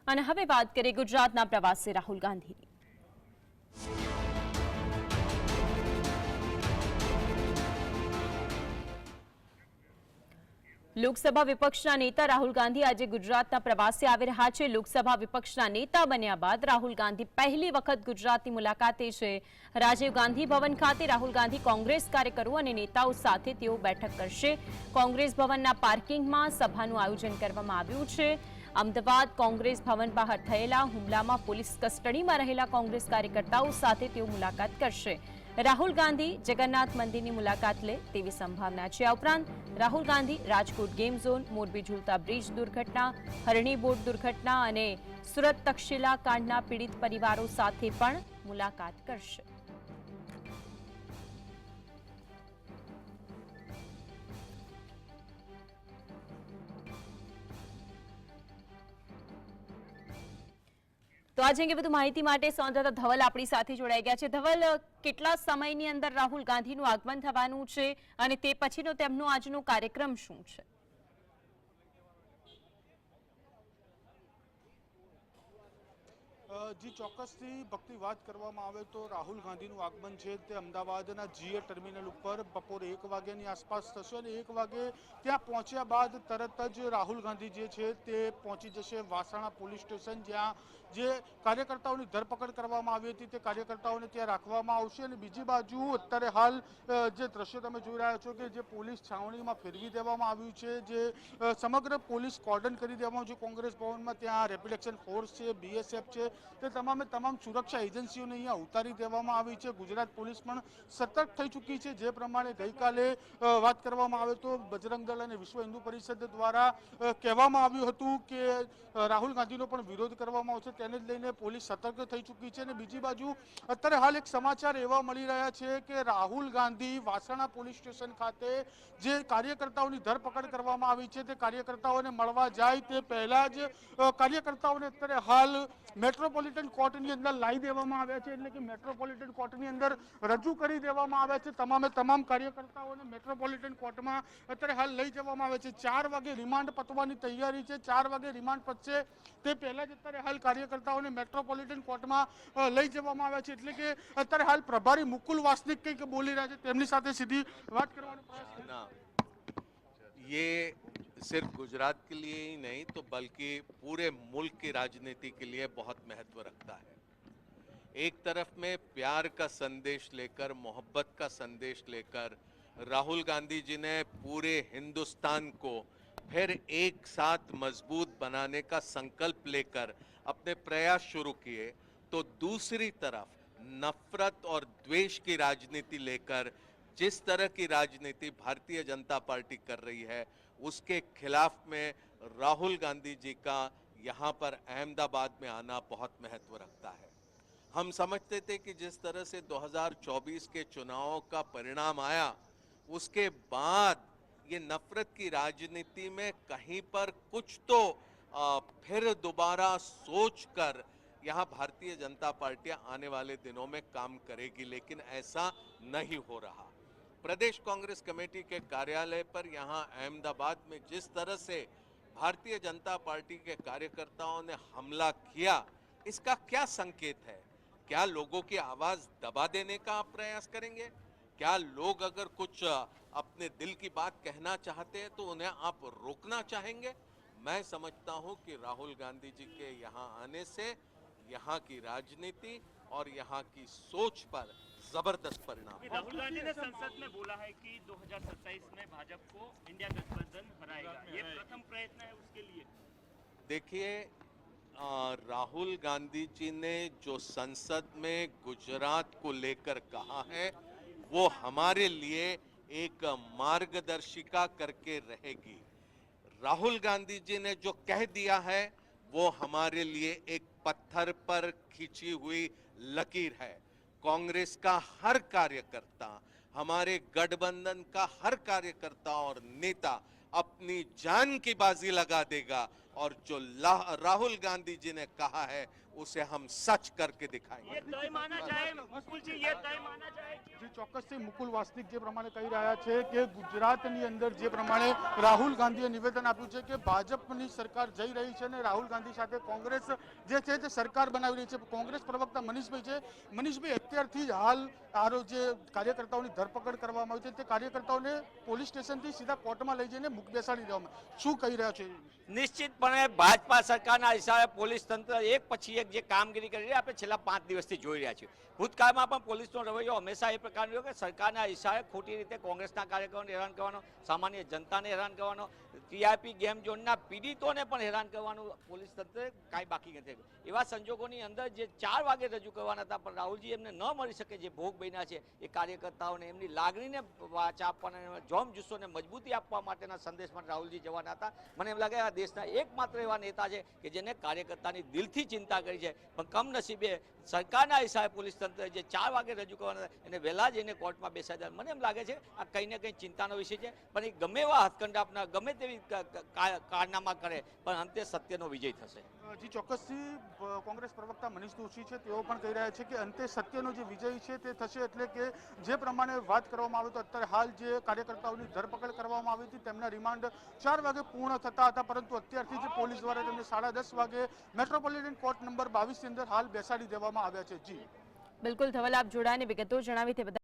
અને હવે વાત કરીએ ગુજરાતના પ્રવાસે રાહુલ ગાંધીની। લોકસભા વિપક્ષના નેતા રાહુલ ગાંધી આજે ગુજરાતના પ્રવાસે આવી રહ્યા છે। લોકસભા વિપક્ષના નેતા બન્યા બાદ રાહુલ ગાંધી પહેલી વખત ગુજરાતની મુલાકાતે છે। રાજીવ ગાંધી ભવન ખાતે રાહુલ ગાંધી કોંગ્રેસ કાર્યકરો અને નેતાઓ સાથે તેઓ બેઠક કરશે। કોંગ્રેસ ભવનના પાર્કિંગમાં સભાનું આયોજન કરવામાં આવ્યું છે। અમદાવાદ કોંગ્રેસ ભવન બહાર થયેલા હુમલામાં પોલીસ કસ્ટડીમાં રહેલા કોંગ્રેસ કાર્યકર્તાઓ સાથે તેઓ મુલાકાત કરશે। રાહુલ ગાંધી જગન્નાથ મંદિરની મુલાકાત લે તેવી સંભાવના છે। આ ઉપરાંત રાહુલ ગાંધી રાજકોટ ગેમ ઝોન, મોરબી ઝૂલતા બ્રિજ દુર્ઘટના, હરણી બોટ દુર્ઘટના અને સુરત તક્ષશિલા કાંડના પીડિત પરિવારો સાથે પણ મુલાકાત કરશે। તો આજે અંગે વધુ માહિતી માટે સંવાદદાતા ધવલ આપણી સાથે જોડાઈ ગયા છે। ધવલ, કેટલા સમયની અંદર રાહુલ ગાંધીનું આગમન થવાનું છે અને તે પછીનો તેમનો આજનો કાર્યક્રમ શું છે? જી ચોક્કસથી ભક્તિ વાત કરવામાં આવે તો રાહુલ ગાંધીનું આગમન છે તે અમદાવાદના જીએ ટર્મિનલ ઉપર બપોરે 1 વાગ્યાની આસપાસ થશે અને 1 વાગે ત્યાં પહોંચ્યા બાદ તરત જ રાહુલ ગાંધી જે છે તે પહોંચી જશે વાસણા પોલીસ સ્ટેશન, જ્યાં જે કાર્યકર્તાઓની ધરપકડ કરવામાં આવી હતી તે કાર્યકર્તાઓને ત્યાં રાખવામાં આવશે। અને બીજી બાજુ અત્યારે હાલ જે દ્રશ્યો તમે જોઈ રહ્યા છો કે જે પોલીસ છાવણીમાં ફેરવી દેવામાં આવ્યું છે, જે સમગ્ર પોલીસ કોર્ડન કરી દેવામાં આવ્યું છે કોંગ્રેસ ભવનમાં। ત્યાં રેપિડ એક્શન ફોર્સ છે, બીએસએફ છે, તે તમામે તમામ સુરક્ષા એજન્સીઓને અહીંયા ઉતારી દેવામાં આવી છે। ગુજરાત પોલીસ પણ સતર્ક થઈ ચૂકી છે। જે પ્રમાણે ગઈકાલે વાત કરવામાં આવે તો બજરંગ દળ અને વિશ્વ હિન્દુ પરિષદ દ્વારા કહેવામાં આવ્યું હતું કે રાહુલ ગાંધીનો પણ વિરોધ કરવામાં આવશે, તેને જ લઈને પોલીસ સતર્ક થઈ ચૂકી છે। અને બીજી બાજુ અત્યારે હાલ એક સમાચાર એવા મળી રહ્યા છે કે રાહુલ ગાંધી વાસણા પોલીસ સ્ટેશન ખાતે જે કાર્યકર્તાઓની ધરપકડ કરવામાં આવી છે તે કાર્યકર્તાઓને મળવા જાય તે પહેલા જ કાર્યકર્તાઓને અત્યારે હાલ મેટ્રોપોલિટન કોર્ટની અંદર લાવી દેવામાં આવ્યા છે, એટલે કે મેટ્રોપોલિટન કોર્ટની અંદર રજૂ કરી દેવામાં આવ્યા છે। તમામે તમામ કાર્યકર્તાઓને મેટ્રોપોલિટન કોર્ટમાં અત્યારે હાલ લઈ જવામાં આવે છે। 4 વાગે રિમાન્ડ પતવાની તૈયારી છે। 4 વાગે રિમાન્ડ પતશે તે પહેલા જ અત્યારે હાલ કાર્યકર્તાઓને મેટ્રોપોલિટન કોર્ટમાં લઈ જવામાં આવ્યા છે। એટલે કે અત્યારે હાલ પ્રભારી મુકુલ વાસનિક કંઈક બોલી રહ્યા છે, તેમની સાથે સીધી વાત કરવાનો પ્રયાસ ये सिर्फ गुजरात के लिए ही नहीं तो बल्कि पूरे मुल्क की राजनीति के लिए बहुत महत्व रखता है। एक तरफ में प्यार का संदेश लेकर, मोहब्बत का संदेश लेकर राहुल गांधी जी ने पूरे हिंदुस्तान को फिर एक साथ मजबूत बनाने का संकल्प लेकर अपने प्रयास शुरू किए, तो दूसरी तरफ नफरत और द्वेष की राजनीति लेकर जिस तरह की राजनीति भारतीय जनता पार्टी कर रही है उसके खिलाफ में राहुल गांधी जी का यहाँ पर अहमदाबाद में आना बहुत महत्व रखता है। हम समझते थे कि जिस तरह से 2024 के चुनावों का परिणाम आया उसके बाद ये नफरत की राजनीति में कहीं पर कुछ तो फिर दोबारा सोचकर यहाँ भारतीय जनता पार्टी आने वाले दिनों में काम करेगी, लेकिन ऐसा नहीं हो रहा। प्रदेश कांग्रेस कमेटी के कार्यालय पर यहाँ अहमदाबाद में जिस तरह से भारतीय जनता पार्टी के कार्यकर्ताओं ने हमला किया, इसका क्या संकेत है? क्या लोगों की आवाज दबा देने का आप प्रयास करेंगे? क्या लोग अगर कुछ अपने दिल की बात कहना चाहते हैं तो उन्हें आप रोकना चाहेंगे? मैं समझता हूं कि राहुल गांधी जी के यहाँ आने से यहाँ की राजनीति और यहाँ की सोच पर जबरदस्त परिणाम। राहुल गांधी ने संसद में बोला है कि 2027 में भाजपा को इंडिया गठबंधन हराएगा, ये प्रथम प्रयत्न है उसके लिए। देखिए, राहुल गांधी जी ने जो संसद में गुजरात को लेकर कहा है वो हमारे लिए एक मार्गदर्शिका करके रहेगी। राहुल गांधी जी ने जो कह दिया है वो हमारे लिए एक पत्थर पर खींची हुई लकीर है। कांग्रेस का हर कार्यकर्ता, हमारे गठबंधन का हर कार्यकर्ता और नेता अपनी जान की बाजी लगा देगा और जो राहुल गांधी जी ने कहा है उसे हम सच करके दिखाएंगे। ये तय माना जाए मुकुल जी, ये तय माना जाए कि જી ચોક્કસથી મુકુલ વાસ્તિક જે પ્રમાણે કહી રહ્યા છે કે ગુજરાતની અંદર જે પ્રમાણે રાહુલ ગાંધીએ નિવેદન આપ્યું છે કે ભાજપની સરકાર જઈ રહી છે અને રાહુલ ગાંધી સાથે કોંગ્રેસ જે છે તે સરકાર બનાવી રહી છે. કોંગ્રેસ પ્રવક્તા મનીષભાઈ છે, મનીષભાઈ અત્યારથી જ હાલ આરો જે કાર્યકર્તાઓની ધરપકડ કરવામાં આવી છે તે કાર્યકર્તાઓને પોલીસ સ્ટેશનથી સીધા કોર્ટમાં લઈ જઈને મૂક બેસાડી દેવામાં, શું કહી રહ્યા છે? નિશ્ચિતપણે ભાજપા સરકારના હિસાબે પોલીસ તંત્ર એક પછી એક જે કામગીરી કરી રહ્યા આપણે છેલ્લા 5 દિવસથી જોઈ રહ્યા છીએ. ભૂતકાળમાં પણ પોલીસનો રવૈયો હંમેશા એ પ્રકારનો રહ્યો કે સરકારના હિસાબે ખોટી રીતે કોંગ્રેસના કાર્યકરોને હેરાન કરવાનો, સામાન્ય જનતાને હેરાન કરવાનો, ટીઆરપી ગેમ ઝોનના પીડિતોને પણ હેરાન કરવાનું પોલીસ તંત્રે કાંઈ બાકી નથી. એવા સંજોગોની અંદર જે 4 વાગે રજૂ કરવાના હતા પણ રાહુલજી એમને ન મળી શકે, જે ભોગ બન્યા છે એ કાર્યકર્તાઓને એમની લાગણીને વાચા આપવાના, જોમ જુસ્સોને મજબૂતી આપવા માટેના સંદેશ માટે રાહુલજી જવાના હતા. મને એમ લાગે આ દેશના એકમાત્ર એવા નેતા છે કે જેને કાર્યકર્તાની દિલથી ચિંતા કરી છે, પણ કમનસીબે સરકારના હિસાબે પોલીસ તંત્ર જે 4 વાગે રજૂ કરવાના એને વહેલા જઈને કોર્ટમાં બેસાડ્યા. મને એમ લાગે છે આ કંઈ ને કંઈ ચિંતાનો વિષય છે, પણ એ ગમે એવા હથકંડા આપનાર, ગમે તેવી કારનામા કરે પણ અંતે સત્યનો વિજય થશે. જી ચોક્કસથી કોંગ્રેસ પ્રવક્તા મનીષ દોશી છે તેઓ પણ કહી રહ્યા છે કે અંતે સત્યનો જે વિજય છે તે થશે. એટલે કે જે પ્રમાણે વાત કરવામાં આવી તો અત્યારે હાલ જે કાર્યકર્તાઓની ધરપકડ કરવામાં આવી હતી તેમના રિમાન્ડ 4 વાગે પૂર્ણ થતા હતા, પરંતુ અત્યારથી જ પોલીસ દ્વારા તેમને 10:30 વાગે મેટ્રોપોલિટન કોર્ટ નંબર 22 ની અંદર હાલ બેસાડી દેવામાં આવ્યા છે. જી બિલકુલ ધવલ, આપ જોડાઈને વિગતો જણાવી તે બદલ